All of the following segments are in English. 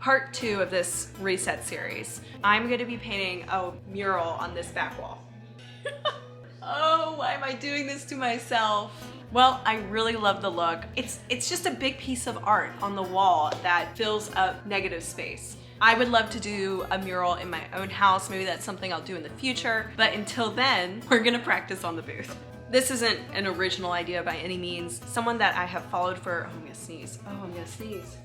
Part 2 of this reset series. I'm going to be painting a mural on this back wall. Oh, why am I doing this to myself? Well, I really love the look. It's just a big piece of art on the wall that fills up negative space. I would love to do a mural in my own house. Maybe that's something I'll do in the future. But until then, we're gonna practice on the booth. This isn't an original idea by any means. Someone that I have followed for, oh, I'm gonna sneeze. Oh, I'm gonna sneeze.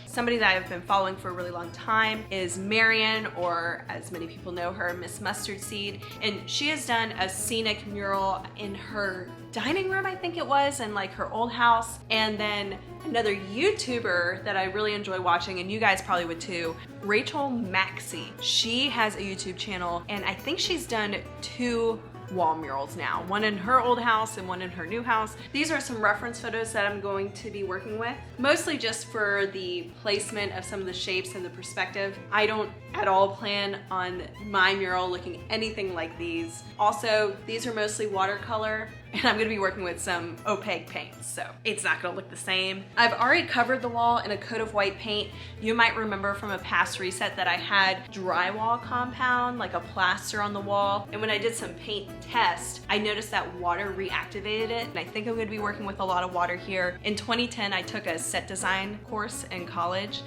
Somebody that I've been following for a really long time is Marion, or as many people know her, Miss Mustard Seed. And she has done a scenic mural in her dining room, I think it was, in like her old house. And then another YouTuber that I really enjoy watching, and you guys probably would too, Rachel Maxey. She has a YouTube channel, and I think she's done 2 wall murals now, one in her old house and one in her new house. These are some reference photos that I'm going to be working with, mostly just for the placement of some of the shapes and the perspective. I don't at all plan on my mural looking anything like these. Also, these are mostly watercolor, and I'm gonna be working with some opaque paints, so it's not gonna look the same. I've already covered the wall in a coat of white paint. You might remember from a past reset that I had drywall compound, like a plaster on the wall, and when I did some paint test, I noticed that water reactivated it, and I think I'm gonna be working with a lot of water here. In 2010, I took a set design course in college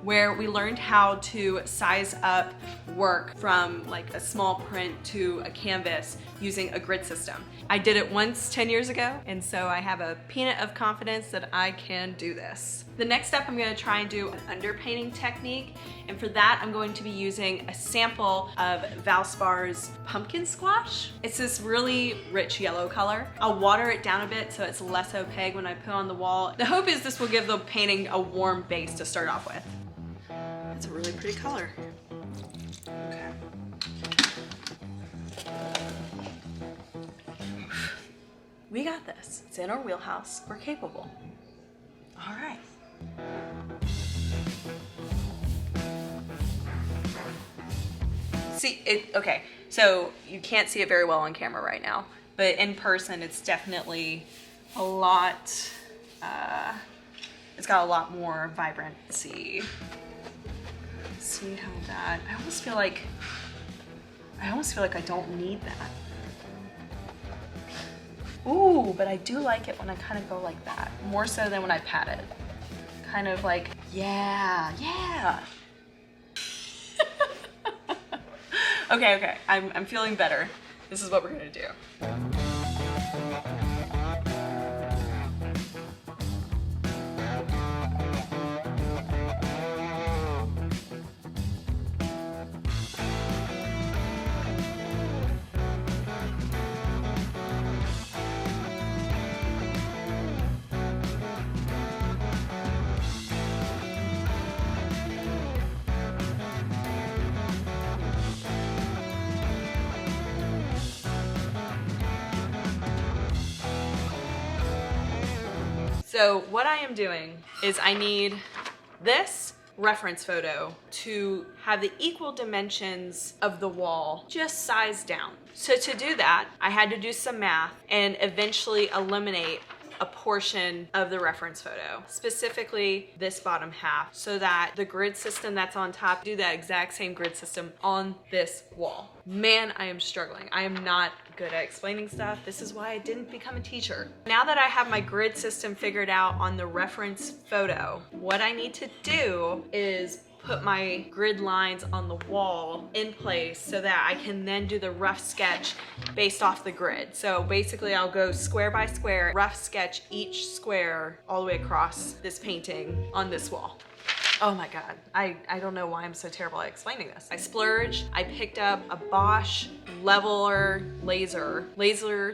where we learned how to size up work from like a small print to a canvas using a grid system. I did it once 10 years ago, and so I have a peanut of confidence that I can do this. The next step, I'm gonna try and do an underpainting technique, and for that I'm going to be using a sample of Valspar's pumpkin squash. It's this really rich yellow color. I'll water it down a bit so it's less opaque when I put it on the wall. The hope is this will give the painting a warm base to start off with. It's a really pretty color. Okay. We got this. It's in our wheelhouse. We're capable. All right. See, okay, so you can't see it very well on camera right now, but in person it's definitely a lot, it's got a lot more vibrancy. See how that, I almost feel like I don't need that. Ooh, but I do like it when I kind of go like that, more so than when I pat it. Kind of like, yeah. Okay, I'm feeling better. This is what we're gonna do. So what I am doing is I need this reference photo to have the equal dimensions of the wall just sized down. So to do that, I had to do some math and eventually eliminate a portion of the reference photo, specifically this bottom half, so that the grid system that's on top do that exact same grid system on this wall. Man, I am struggling. I am not good at explaining stuff. This is why I didn't become a teacher. Now that I have my grid system figured out on the reference photo, what I need to do is put my grid lines on the wall in place so that I can then do the rough sketch based off the grid. So basically I'll go square by square, rough sketch each square all the way across this painting on this wall. Oh my God, I don't know why I'm so terrible at explaining this. I splurged, I picked up a Bosch leveler laser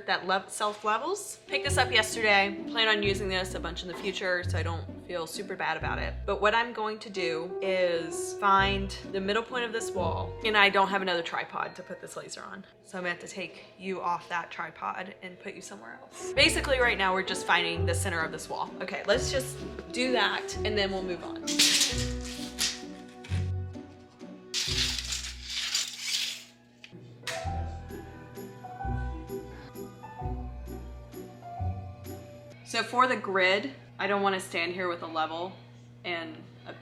that self-levels. Picked this up yesterday, plan on using this a bunch in the future so I don't feel super bad about it. But what I'm going to do is find the middle point of this wall, and I don't have another tripod to put this laser on. So I'm gonna have to take you off that tripod and put you somewhere else. Basically right now we're just finding the center of this wall. Okay, let's just do that and then we'll move on. So for the grid, I don't want to stand here with a level and a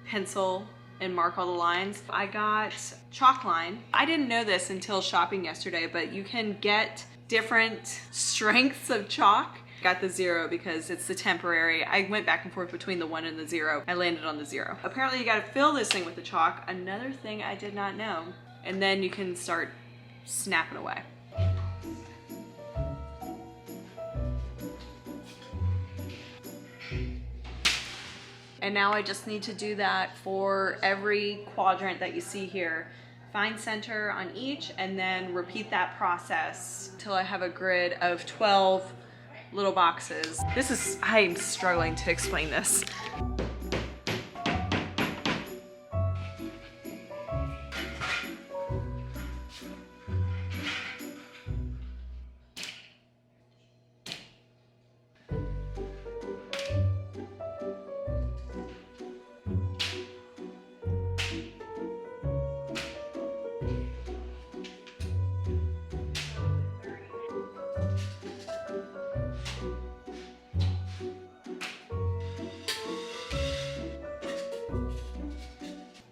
pencil and mark all the lines. I got chalk line. I didn't know this until shopping yesterday, but you can get different strengths of chalk. Got the 0 because it's the temporary. I went back and forth between the 1 and the 0. I landed on the 0. Apparently you gotta fill this thing with the chalk. Another thing I did not know. And then you can start snapping away. And now I just need to do that for every quadrant that you see here. Find center on each and then repeat that process till I have a grid of 12 little boxes. I'm struggling to explain this.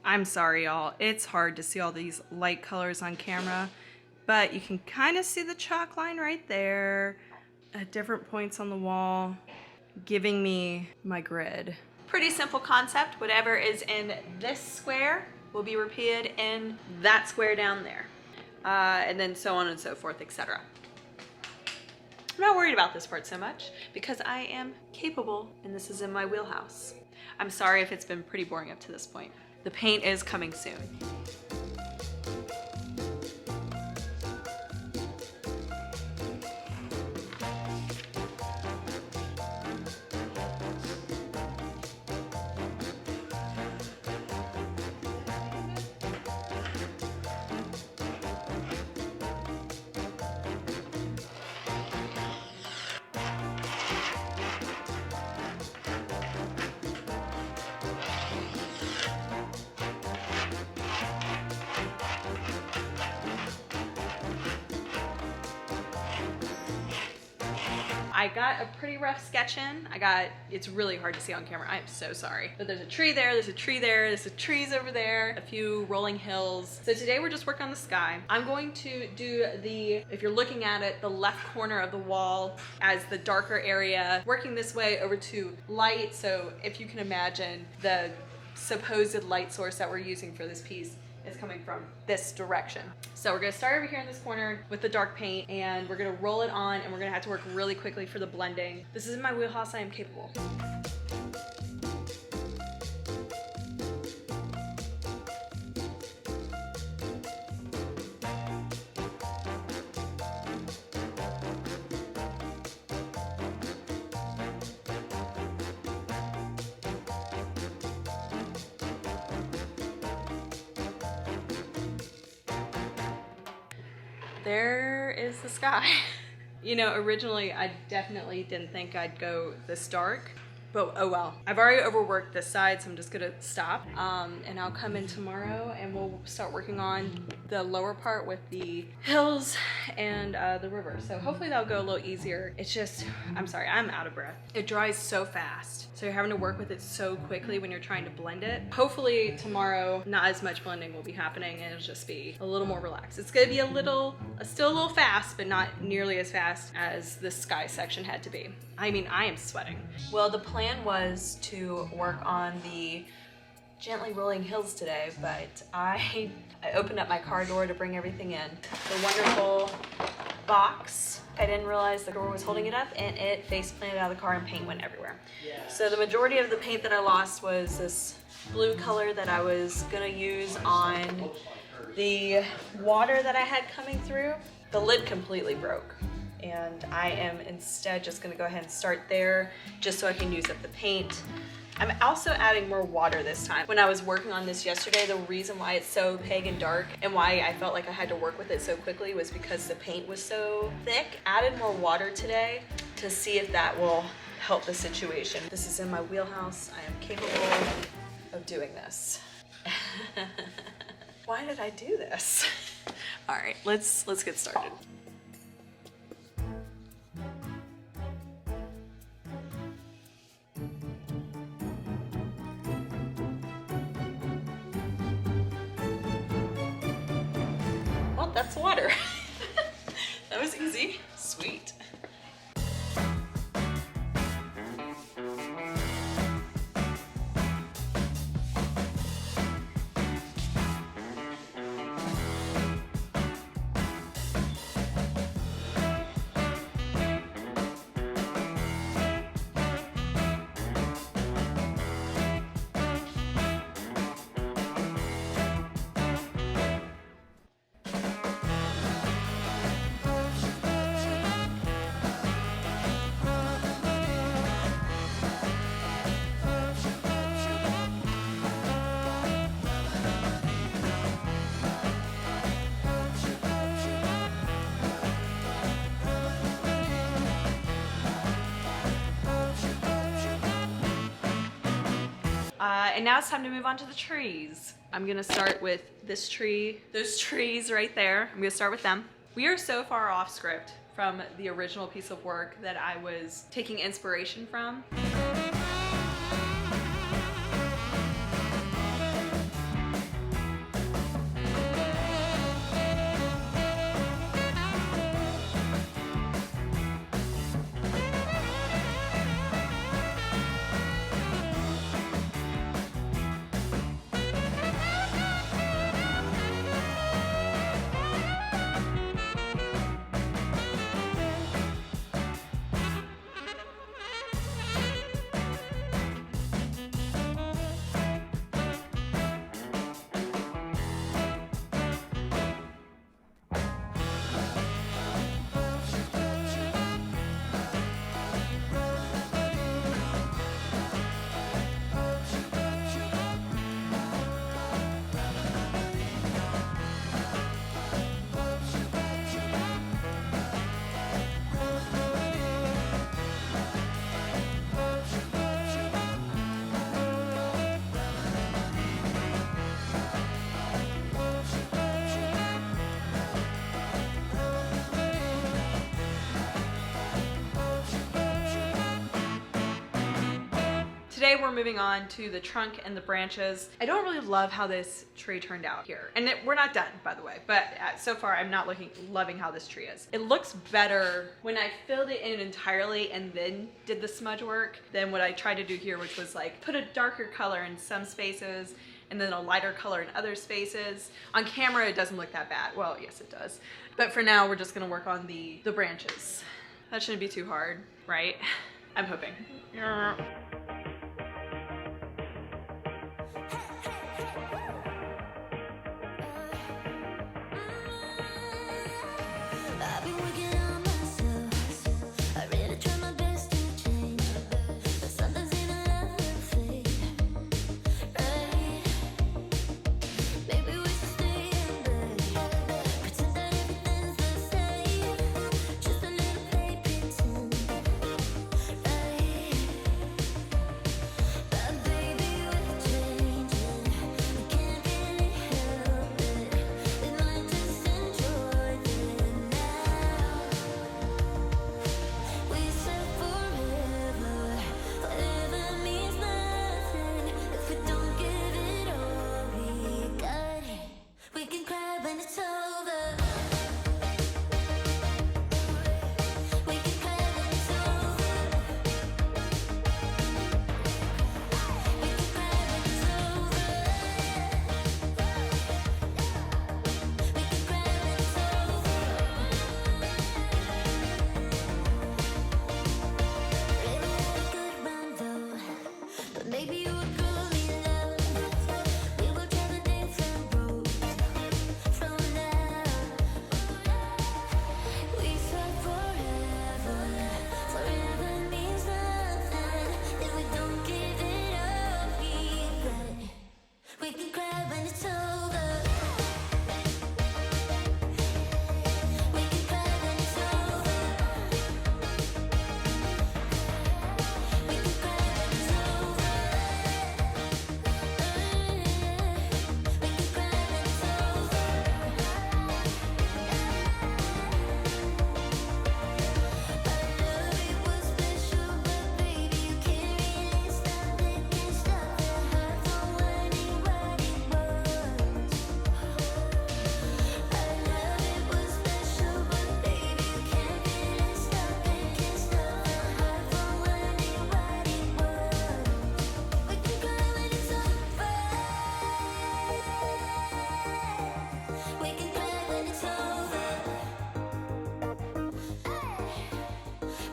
I'm sorry, y'all. It's hard to see all these light colors on camera, but you can kind of see the chalk line right there at different points on the wall, giving me my grid. Pretty simple concept. Whatever is in this square will be repeated in that square down there, and then so on and so forth, etc. I'm not worried about this part so much because I am capable and this is in my wheelhouse. I'm sorry if it's been pretty boring up to this point. The paint is coming soon. I got a pretty rough sketch in. It's really hard to see on camera. I'm so sorry. But there's a tree there, there's a tree there, there's trees over there, a few rolling hills. So today we're just working on the sky. I'm going to do if you're looking at it, the left corner of the wall as the darker area, working this way over to light. So if you can imagine the supposed light source that we're using for this piece is coming from this direction. So we're gonna start over here in this corner with the dark paint and we're gonna roll it on and we're gonna have to work really quickly for the blending. This is in my wheelhouse, I am capable. There is the sky. You know, originally I definitely didn't think I'd go this dark, but oh well. I've already overworked this side, so I'm just gonna stop. And I'll come in tomorrow and we'll start working on the lower part with the hills and the river. So hopefully that'll go a little easier. It's just, I'm sorry, I'm out of breath. It dries so fast. So you're having to work with it so quickly when you're trying to blend it. Hopefully tomorrow, not as much blending will be happening and it'll just be a little more relaxed. It's gonna be still a little fast, but not nearly as fast as the sky section had to be. I mean, I am sweating. Well, the plan was to work on the gently rolling hills today, but I opened up my car door to bring everything in. The wonderful box. I didn't realize the door was holding it up and it face planted out of the car and paint went everywhere. So the majority of the paint that I lost was this blue color that I was gonna use on the water that I had coming through. The lid completely broke. And I am instead just gonna go ahead and start there just so I can use up the paint. I'm also adding more water this time. When I was working on this yesterday, the reason why it's so opaque and dark and why I felt like I had to work with it so quickly was because the paint was so thick. Added more water today to see if that will help the situation. This is in my wheelhouse. I am capable of doing this. Why did I do this? All right, let's get started. that's water. That was easy. Sweet. And now it's time to move on to the trees. I'm gonna start with this tree, those trees right there. I'm gonna start with them. We are so far off script from the original piece of work that I was taking inspiration from. Today we're moving on to the trunk and the branches. I don't really love how this tree turned out here. And we're not done, by the way, but so far I'm not loving how this tree is. It looks better when I filled it in entirely and then did the smudge work than what I tried to do here, which was like put a darker color in some spaces and then a lighter color in other spaces. On camera, it doesn't look that bad. Well, yes, it does. But for now, we're just gonna work on the branches. That shouldn't be too hard, right? I'm hoping.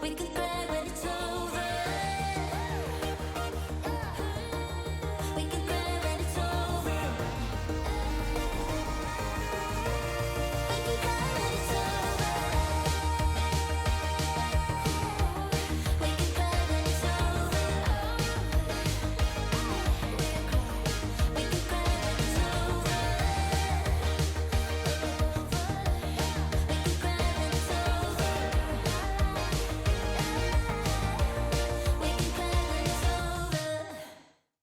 We can cry when it's over. We can cry when it's over. We can cry when it's over. We can cry when it's over. We can cry when it's over. We can cry when it's over. We can cry when it's over.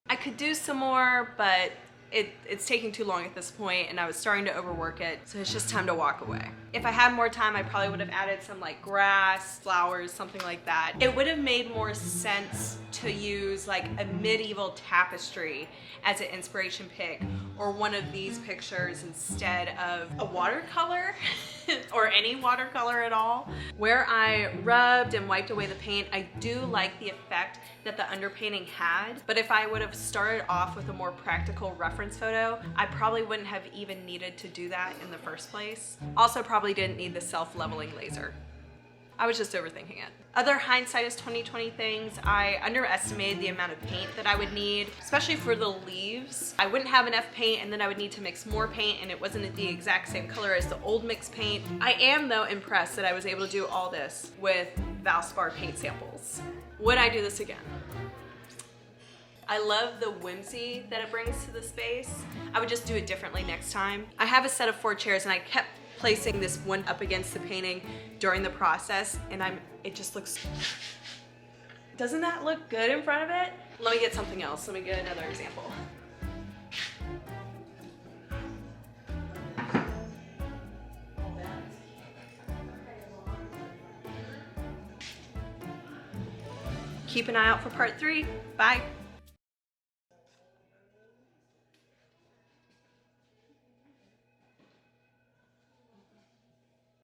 I could do some more, but it's taking too long at this point and I was starting to overwork it, so it's just time to walk away. If I had more time, I probably would have added some like grass, flowers, something like that. It would have made more sense to use like a medieval tapestry as an inspiration pick, or one of these pictures instead of a watercolor or any watercolor at all. Where I rubbed and wiped away the paint, I do like the effect that the underpainting had, but if I would have started off with a more practical reference photo, I probably wouldn't have even needed to do that in the first place. Also probably didn't need the self-leveling laser. I was just overthinking it. Other hindsight is 2020 things. I underestimated the amount of paint that I would need, especially for the leaves. I wouldn't have enough paint and then I would need to mix more paint and it wasn't the exact same color as the old mixed paint. I am though impressed that I was able to do all this with Valspar paint samples. Would I do this again? I love the whimsy that it brings to the space. I would just do it differently next time. I have a set of 4 chairs and I kept placing this one up against the painting during the process and it just looks, doesn't that look good in front of it? Let me get something else. Let me get another example. Keep an eye out for part 3. Bye.